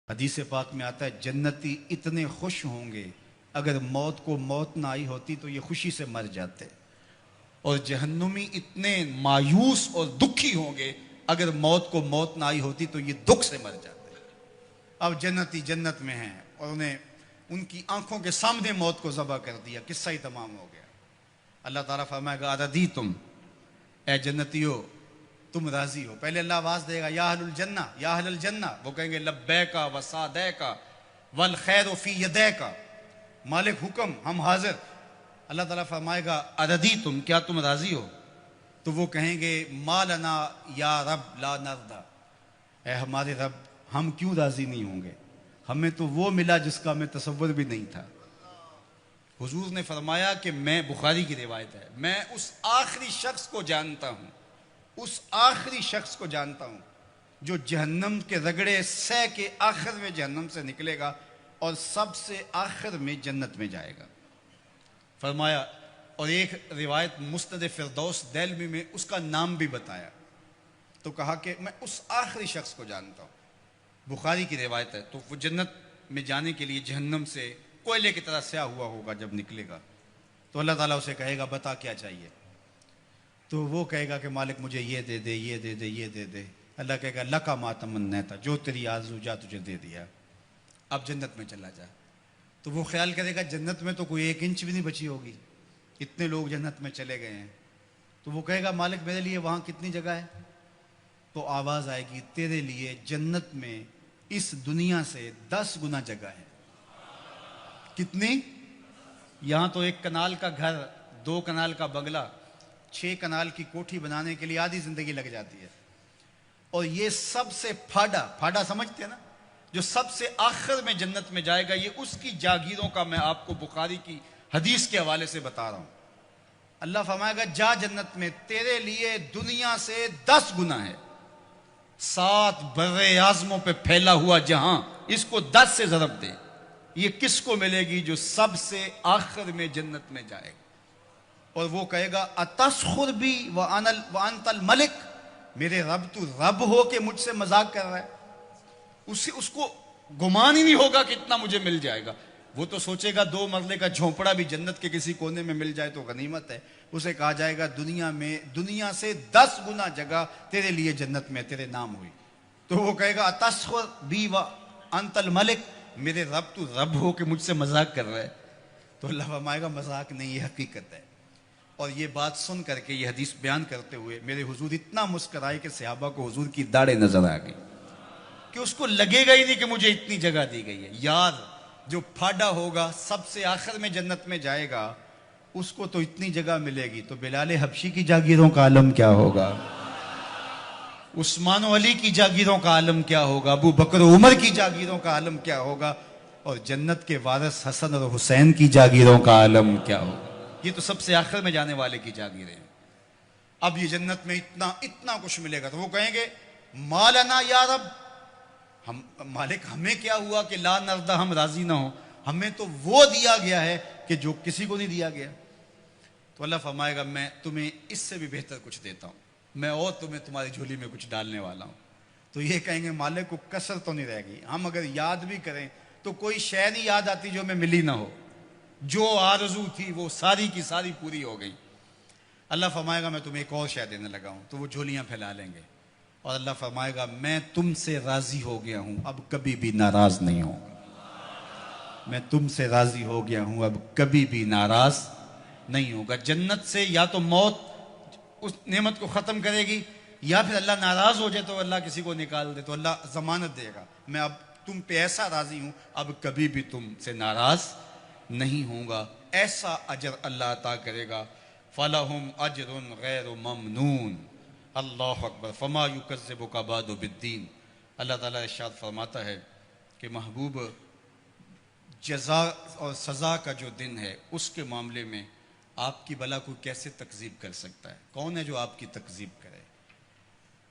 حدیث پاک میں آتا ہے جنتی اتنے خوش ہوں گے اگر موت کو موت نہ آئی ہوتی تو یہ خوشی سے مر جاتے، اور جہنمی اتنے مایوس اور دکھی ہوں گے اگر موت کو موت نہ آئی ہوتی تو یہ دکھ سے مر جاتے۔ اب جنتی جنت میں ہیں اور انہیں ان کی آنکھوں کے سامنے موت کو ذبح کر دیا، قصہ ہی تمام ہو گیا۔ اللہ تعالیٰ فرمائے گا اردی تم، اے جنتیو تم راضی ہو؟ پہلے اللہ آواز دے گا یا اہل الجنہ یا اہل الجنہ، وہ کہیں گے لبیکا و سعدیکا والخیر فی یدیکا، مالک حکم ہم حاضر۔ اللہ تعالیٰ فرمائے گا اردی تم، کیا تم راضی ہو؟ تو وہ کہیں گے ما لنا یا رب لا نرضی، اے ہمارے رب ہم کیوں راضی نہیں ہوں گے، ہمیں تو وہ ملا جس کا ہمیں تصور بھی نہیں تھا۔ حضور نے فرمایا کہ میں، بخاری کی روایت ہے، میں اس آخری شخص کو جانتا ہوں، اس آخری شخص کو جانتا ہوں جو جہنم کے رگڑے سہ کے آخر میں جہنم سے نکلے گا اور سب سے آخر میں جنت میں جائے گا۔ فرمایا، اور ایک روایت مسند فردوس دہلوی میں اس کا نام بھی بتایا، تو کہا کہ میں اس آخری شخص کو جانتا ہوں، بخاری کی روایت ہے۔ تو وہ جنت میں جانے کے لیے جہنم سے کوئلے کی طرح سیاہ ہوا ہوگا، جب نکلے گا تو اللہ تعالیٰ اسے کہے گا بتا کیا چاہیے، تو وہ کہے گا کہ مالک مجھے یہ دے دے یہ دے دے یہ دے دے۔ اللہ کہے گا لکا ما تمنیت، جو تیری آرزو جا تجھے دے دیا، اب جنت میں چلا جا۔ تو وہ خیال کرے گا جنت میں تو کوئی 1 انچ بھی نہیں بچی ہوگی، اتنے لوگ جنت میں چلے گئے ہیں۔ تو وہ کہے گا مالک میرے لیے وہاں کتنی جگہ ہے؟ تو آواز آئے گی تیرے لیے جنت میں اس دنیا سے 10 گنا جگہ ہے۔ کتنی؟ یہاں تو 1 کنال کا گھر، 2 کنال کا بنگلہ، 6 کنال کی کوٹھی بنانے کے لیے آدھی زندگی لگ جاتی ہے، اور یہ سب سے پھاڑا سمجھتے ہیں نا، جو سب سے آخر میں جنت میں جائے گا، یہ اس کی جاگیروں کا میں آپ کو بخاری کی حدیث کے حوالے سے بتا رہا ہوں۔ اللہ فرمائے گا جا جنت میں، تیرے لیے دنیا سے 10 گنا ہے، 7 بر اعظموں پہ پھیلا ہوا جہاں، اس کو 10 سے ضرب دے۔ یہ کس کو ملے گی؟ جو سب سے آخر میں جنت میں جائے گا۔ اور وہ کہے گا اتسخر بی وانت الملک، میرے رب تو رب ہو کہ مجھ سے مذاق کر رہا ہے؟ اس کو گمان ہی نہیں ہوگا کہ اتنا مجھے مل جائے گا۔ وہ تو سوچے گا 2 مرلے کا جھونپڑا بھی جنت کے کسی کونے میں مل جائے تو غنیمت ہے۔ اسے کہا جائے گا دنیا سے 10 گنا جگہ تیرے لیے جنت میں تیرے نام ہوئی۔ تو وہ کہے گا اتسخر بی وانت الملک، میرے رب تو رب ہو کہ مجھ سے مذاق کر رہا ہے؟ تو اللہ فرمائے گا مذاق نہیں، یہ حقیقت ہے۔ اور یہ بات سن کر کے، یہ حدیث بیان کرتے ہوئے میرے حضور اتنا مسکرائے کہ صحابہ کو حضور کی داڑھیں نظر آ گئی، کہ اس کو لگے گا ہی نہیں کہ مجھے اتنی جگہ دی گئی ہے۔ یار جو پھاڑا ہوگا، سب سے آخر میں جنت میں جائے گا، اس کو تو اتنی جگہ ملے گی، تو بلال حبشی کی جاگیروں کا عالم کیا ہوگا، عثمان و علی کی جاگیروں کا عالم کیا ہوگا، ابو بکر و عمر کی جاگیروں کا عالم کیا ہوگا، اور جنت کے وارث حسن اور حسین کی جاگیروں کا عالم کیا ہوگا۔ یہ تو سب سے آخر میں جانے والے کی جاگیریں ہیں۔ اب یہ جنت میں اتنا کچھ ملے گا، تو وہ کہیں گے ما لنا یا رب، ہم مالک ہمیں کیا ہوا کہ لا نرضی، ہم راضی نہ ہوں، ہمیں تو وہ دیا گیا ہے کہ جو کسی کو نہیں دیا گیا۔ تو اللہ فرمائے گا میں تمہیں اس سے بھی بہتر کچھ دیتا ہوں، میں اور تمہیں تمہاری جھولی میں کچھ ڈالنے والا ہوں۔ تو یہ کہیں گے مالک کو کسر تو نہیں رہے گی، ہم اگر یاد بھی کریں تو کوئی شے نہیں یاد آتی جو ہمیں ملی نہ ہو، جو آرزو تھی وہ ساری کی ساری پوری ہو گئی۔ اللہ فرمائے گا میں تمہیں ایک اور شے دینے لگا ہوں، تو وہ جھولیاں پھیلا لیں گے، اور اللہ فرمائے گا میں تم سے راضی ہو گیا ہوں، اب کبھی بھی ناراض نہیں ہوں گا۔ میں تم سے راضی ہو گیا ہوں، اب کبھی بھی ناراض نہیں ہوگا۔ جنت سے یا تو موت اس نعمت کو ختم کرے گی، یا پھر اللہ ناراض ہو جائے تو اللہ کسی کو نکال دے، تو اللہ ضمانت دے گا میں اب تم پہ ایسا راضی ہوں، اب کبھی بھی تم سے ناراض نہیں ہوں گا۔ ایسا اجر اللہ عطا کرے گا۔ فَلَهُمْ أَجْرٌ غَيْرُ مَمْنُونَ، اللہ اکبر۔ فَمَا يُكَذِّبُكَ بَعْدُ بِالدِّينِ، اللہ تعالیٰ ارشاد فرماتا ہے کہ محبوب، جزا اور سزا کا جو دن ہے اس کے معاملے میں آپ کی بلا کو کیسے تکذیب کر سکتا ہے؟ کون ہے جو آپ کی تکذیب کرے؟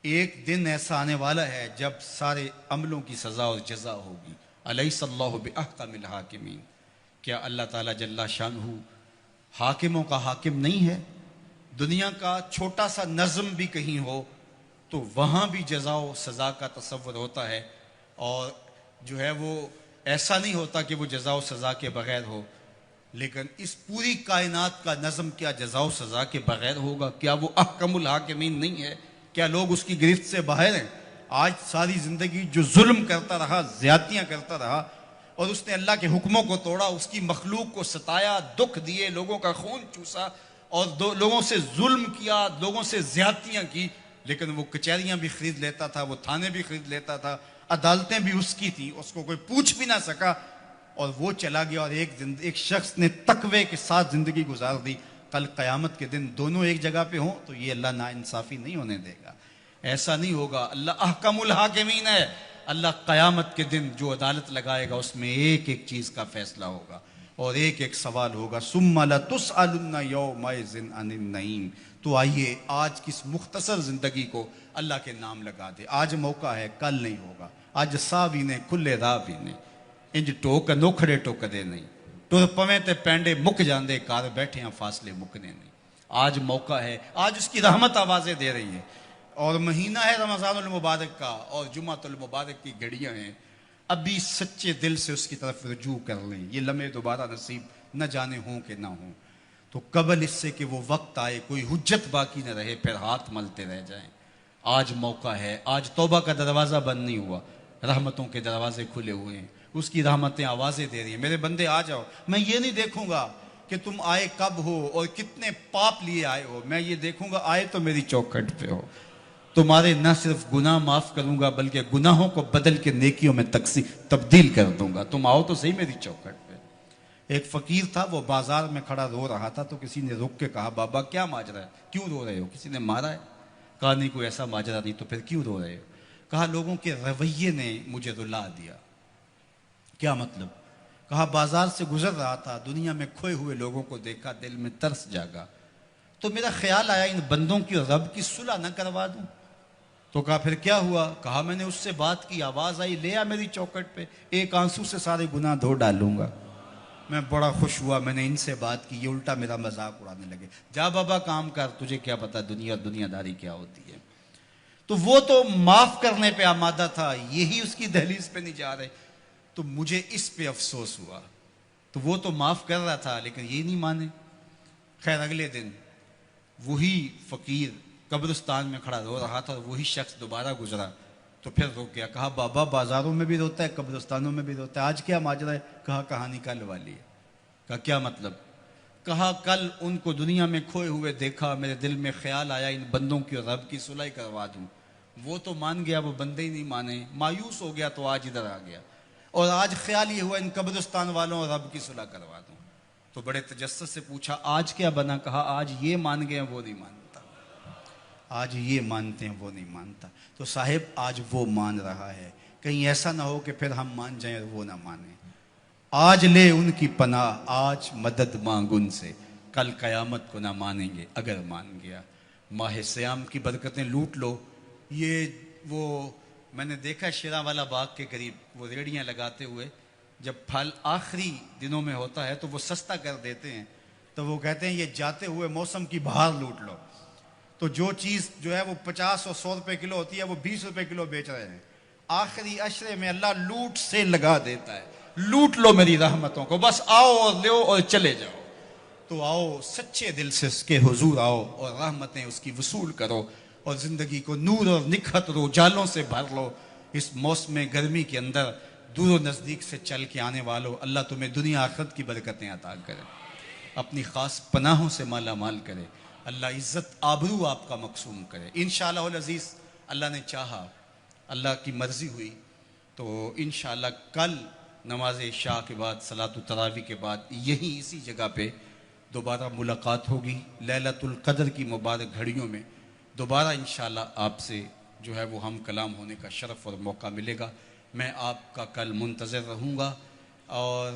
ایک دن ایسا آنے والا ہے جب سارے عملوں کی سزا اور جزا ہوگی۔ الیس اللہ بأحکم الحاکمین، کیا اللہ تعالیٰ جل شانہ حاکموں کا حاکم نہیں ہے؟ دنیا کا چھوٹا سا نظم بھی کہیں ہو تو وہاں بھی جزا و سزا کا تصور ہوتا ہے، اور جو ہے وہ ایسا نہیں ہوتا کہ وہ جزا و سزا کے بغیر ہو، لیکن اس پوری کائنات کا نظم کیا جزا و سزا کے بغیر ہوگا؟ کیا وہ احکم الحاکمین نہیں ہے؟ کیا لوگ اس کی گرفت سے باہر ہیں؟ آج ساری زندگی جو ظلم کرتا رہا، زیادتیاں کرتا رہا، اور اس نے اللہ کے حکموں کو توڑا، اس کی مخلوق کو ستایا، دکھ دیے، لوگوں کا خون چوسا، اور لوگوں سے ظلم کیا، لوگوں سے زیادتیاں کی، لیکن وہ کچہریاں بھی خرید لیتا تھا، وہ تھانے بھی خرید لیتا تھا، عدالتیں بھی اس کی تھیں، اس کو کوئی پوچھ بھی نہ سکا، اور وہ چلا گیا، اور ایک شخص نے تقوی کے ساتھ زندگی گزار دی۔ کل قیامت کے دن دونوں ایک جگہ پہ ہوں تو یہ اللہ ناانصافی نہیں ہونے دے گا، ایسا نہیں ہوگا۔ اللہ احکم الحاکمین ہے، اللہ قیامت کے دن جو عدالت لگائے گا اس میں ایک ایک چیز کا فیصلہ ہوگا اور ایک ایک سوال ہوگا۔ ثم لتسألن یومئذ عن النعیم۔ تو آئیے آج کس مختصر زندگی کو اللہ کے نام لگا دے۔ آج موقع ہے، کل نہیں ہوگا۔ آج سا بھی نے کھلے راہ بھی نے، انج ٹوک نوکھڑے ٹوکدے نہیں، ٹر پویں تے پینڈے مک جاندے، کار بیٹھے ہیں فاصلے مکنے نہیں۔ آج موقع ہے، آج اس کی رحمت آوازیں دے رہی ہے، اور مہینہ ہے رمضان المبارک کا، اور جمعۃ المبارک کی گھڑیاں ہیں۔ ابھی سچے دل سے اس کی طرف رجوع کر لیں، یہ لمحے دوبارہ نصیب نہ جانے ہوں کہ نہ ہوں، تو قبل اس سے کہ وہ وقت آئے کوئی حجت باقی نہ رہے، پھر ہاتھ ملتے رہ جائیں۔ آج موقع ہے، آج توبہ کا دروازہ بند نہیں ہوا، رحمتوں کے دروازے کھلے ہوئے ہیں، اس کی رحمتیں آوازیں دے رہی ہیں، میرے بندے آ جاؤ۔ میں یہ نہیں دیکھوں گا کہ تم آئے کب ہو اور کتنے پاپ لیے آئے ہو، میں یہ دیکھوں گا آئے تو میری چوکھٹ پہ ہو۔ تمہارے نہ صرف گناہ معاف کروں گا بلکہ گناہوں کو بدل کے نیکیوں میں تبدیل کر دوں گا، تم آؤ تو صحیح میری چوکھٹ پہ۔ ایک فقیر تھا، وہ بازار میں کھڑا رو رہا تھا، تو کسی نے رک کے کہا بابا کیا ماجرا ہے، کیوں رو رہے ہو؟ کسی نے مارا ہے؟ کہا نہیں کوئی ایسا ماجرا نہیں، تو پھر کیوں رو رہے ہو؟ کہا لوگوں کے رویے نے مجھے رلا دیا۔ کیا مطلب؟ کہا بازار سے گزر رہا تھا، دنیا میں کھوئے ہوئے لوگوں کو دیکھا، دل میں ترس جاگا، تو میرا خیال آیا ان بندوں کی اور رب کی صلح نہ کروا دوں۔ تو کہا پھر کیا ہوا؟ کہا میں نے اس سے بات کی، آواز آئی لے آ میری چوکھٹ پہ، ایک آنسو سے سارے گناہ دھو ڈالوں گا۔ میں بڑا خوش ہوا، میں نے ان سے بات کی، یہ الٹا میرا مذاق اڑانے لگے۔ جا بابا کام کر، تجھے کیا پتا دنیا داری کیا ہوتی ہے۔ تو وہ تو معاف کرنے پہ آمادہ تھا، یہی اس کی دہلیز پہ نہیں جا رہے، تو مجھے اس پہ افسوس ہوا۔ تو وہ تو معاف کر رہا تھا لیکن یہ نہیں مانے۔ خیر اگلے دن وہی فقیر قبرستان میں کھڑا رو رہا تھا، اور وہی شخص دوبارہ گزرا تو پھر رو گیا۔ کہا بابا بازاروں میں بھی روتا ہے، قبرستانوں میں بھی روتا ہے، آج کیا ماجرا ہے؟ کہا کہانی کل والی ہے۔ کہا کیا مطلب؟ کہا کل ان کو دنیا میں کھوئے ہوئے دیکھا، میرے دل میں خیال آیا ان بندوں کی اور رب کی صلح کروا دوں، وہ تو مان گیا، وہ بندے ہی نہیں مانے، مایوس ہو گیا، تو آج ادھر آ گیا، اور آج خیال یہ ہوا ان قبرستان والوں اور رب کی صلح کروا دوں۔ تو بڑے تجسس سے پوچھا آج کیا بنا؟ کہا آج یہ مان گئے ہیں وہ نہیں مانتا، آج یہ مانتے ہیں وہ نہیں مانتا۔ تو صاحب آج وہ مان رہا ہے، کہیں ایسا نہ ہو کہ پھر ہم مان جائیں اور وہ نہ مانیں۔ آج لے ان کی پناہ، آج مدد مانگ ان سے، کل قیامت کو نہ مانیں گے اگر مان گیا۔ ماہ سیام کی برکتیں لوٹ لو۔ یہ وہ میں نے دیکھا شیراں والا باغ کے قریب وہ ریڑیاں لگاتے ہوئے، جب پھل آخری دنوں میں ہوتا ہے تو وہ سستا کر دیتے ہیں، تو وہ کہتے ہیں یہ جاتے ہوئے موسم کی بہار لوٹ لو۔ تو جو چیز جو ہے وہ 50 اور 100 روپے کلو ہوتی ہے وہ 20 روپے کلو بیچ رہے ہیں۔ آخری عشرے میں اللہ لوٹ سے لگا دیتا ہے، لوٹ لو میری رحمتوں کو، بس آؤ اور لو اور چلے جاؤ۔ تو آؤ سچے دل سے اس کے حضور آؤ اور رحمتیں اس کی وصول کرو، اور زندگی کو نور اور نکھت اور اجالوں سے بھر لو۔ اس موسم گرمی کے اندر دور و نزدیک سے چل کے آنے والوں، اللہ تمہیں دنیا آخرت کی برکتیں عطا کرے، اپنی خاص پناہوں سے مالا مال کرے، اللہ عزت آبرو آپ کا مقسوم کرے۔ انشاءاللہ العزیز اللہ نے چاہا، اللہ کی مرضی ہوئی تو انشاءاللہ کل نماز عشاء کے بعد صلاۃ التراویح کے بعد یہیں اسی جگہ پہ دوبارہ ملاقات ہوگی، لیلۃ القدر کی مبارک گھڑیوں میں دوبارہ انشاءاللہ آپ سے جو ہے وہ ہم کلام ہونے کا شرف اور موقع ملے گا۔ میں آپ کا کل منتظر رہوں گا، اور